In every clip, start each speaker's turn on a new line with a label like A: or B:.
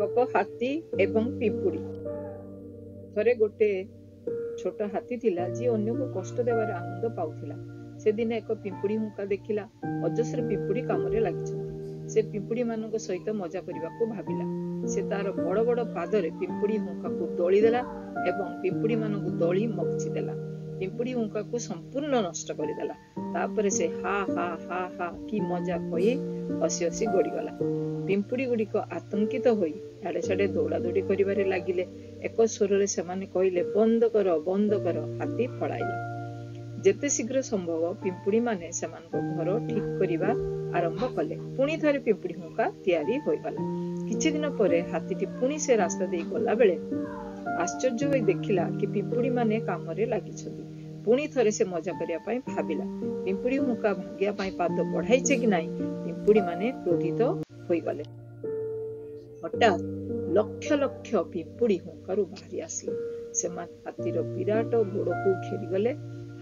A: गप हाथी एवं पिंपुड़ी। थरे गोटे छोट हाथी थिला जी अन्य को कष्ट देवार आनंद पाउथिला। से दिन एक पिंपुड़ी हुंका देखिला अजस्र पिंपुड़ी कामरे लागिछन्ति। से पिंपुड़ी मानक सहित मजा करबाको भाबिला। से तार बड़ बड़ पादरे पिंपुड़ी हुंका को दଳି देला एवं पिंपुड़ी मानक दଳି मगछि देला। पिंपुड़ी हुंका को संपूर्ण नष्ट करिदेला। तापरे से हा हा हा हा की मजा कहि हसी हसी गड़ी गला। पिंपुड़ी गुड़िक आतंकित होई आड़े साड़े दौड़ा दौड़ी करिबारे लागिले। एक स्वर से कहले बंद कर हाथी पड़ाइला। जेते शीघ्र संभव पिंपुड़ी माने सेमानक घर ठीक करिबा आरंभ कले। पुणी थरे पिंपुड़ी हुंका तैयारी होई गला। किछि दिन परे हाथीटी पुणी से रास्ता देई गला बेले आश्चर्य होई देखिला कि पिंपुड़ी माने कामरे लागिछन्ति। पुणी थरे से मजा करिया पई भाबिला पिंपुड़ी हुंका भांगिया पई पाद बढ़ाइछे कि नाही। पिंपुड़ी माने क्रोधित होई गले। हठात लक्ष लक्ष पिंपुड़ी हुंकारु बाहरी आसिले। सेमाने हाथीर विराट गोड़को घेरी गले।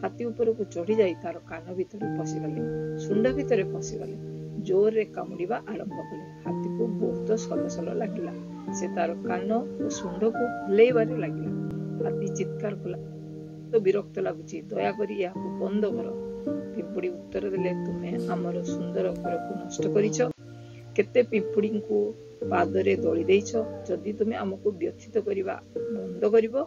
A: हाथी ऊपर को चढ़ी जाई तार कान भीतर पशिगले, सुंड भीतर पशिगले, जोर रे कामुड़िबा आरंभ कले। हाथी को बहुत सलसल लागिला। से तार कान और सुंड को हुलेइबारे लागिला। हाथी चित्कार कला, तो विरक्त लागुची, दया करी याकू बंद कर। पिंपुड़ी उत्तर देले तुमे हमर सुंदर घर को नष्ट करिछ। केते पिंपुड़ी को पादरे दଳି ଦେଇଛ। जदि तुमे हमको व्यथित करिबा बंद करिवो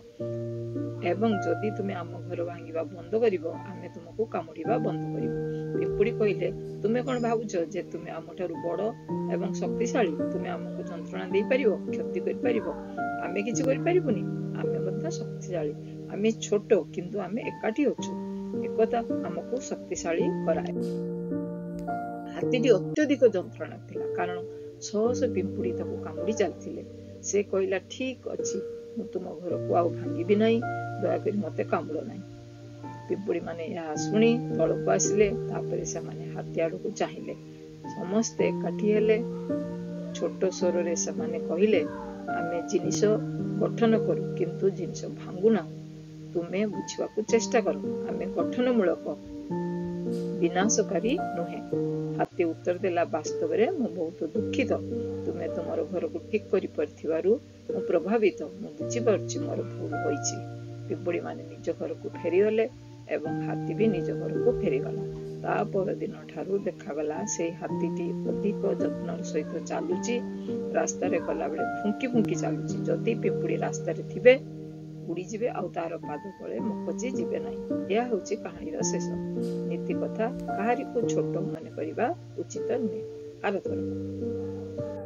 A: एवं जदि तुमे आम घर भांगिबा बंद करिवो आमे तुमको कामुड़िबा बंद करिवो। पिंपुड़ी कहिले तुमे कोन भाबुछ जे तुमे आमठारु बड़ एवं शक्तिशाली। तुमे हमको जंत्रणा देई परिवो, क्षति करि परिवो। आमे किछि करि परिबुनी। आमे मध्य शक्तिशाली। आमे छोट किंतु आमे एकाठी अछु। एकता हमको शक्तिशाली कराए। हाथीटी अत्यधिक जंत्रणा थिला कारण सहस पिंपुड़ी ताको कामुड़ी चलथिले। से कहला ठीक अछि मु तुम घर को आउ भांगिबी नाही, दया करी मते कामुड़ नाही। पिंपुड़ी माने या सुनी तळको आसिले। तापरे से माने हाथी आड़ को चाहिले। समस्ते एकाठी हेले। छोट स्वर रे से माने कहिले आमे जिनिस गठन करू किंतु जिनिस भांगु ना। तुमे बुझिबाकू चेष्टा करो। आमे गठनमूलक विनाशकारी नुहे। हाथी उत्तर देला वास्तव रे मु बहुत दुखित। तुमे तुमर घर को ठीक करि परथिबारु मु प्रभावित। मु बुझि परछि मोर भूल होइछि। पिंपुड़ी माने निज घर को फेरी गले एवं हाथी भी निज घर को फेरी गला। ता पर दिन ठारू देखा गला से हाथीटी अधिक जत्न सहित चालुची। रास्ता रे गला बेले फुंकी फुंकी चालुची। जदि पिंपुड़ी रास्ता रे थिबे उड़ी जिबे आउ तार पाद तले मकची जिबे नाही। यह होची कहानीर शेष। नीति कथा काहारी को छोट मन करिबा उचित नुहे। आरथर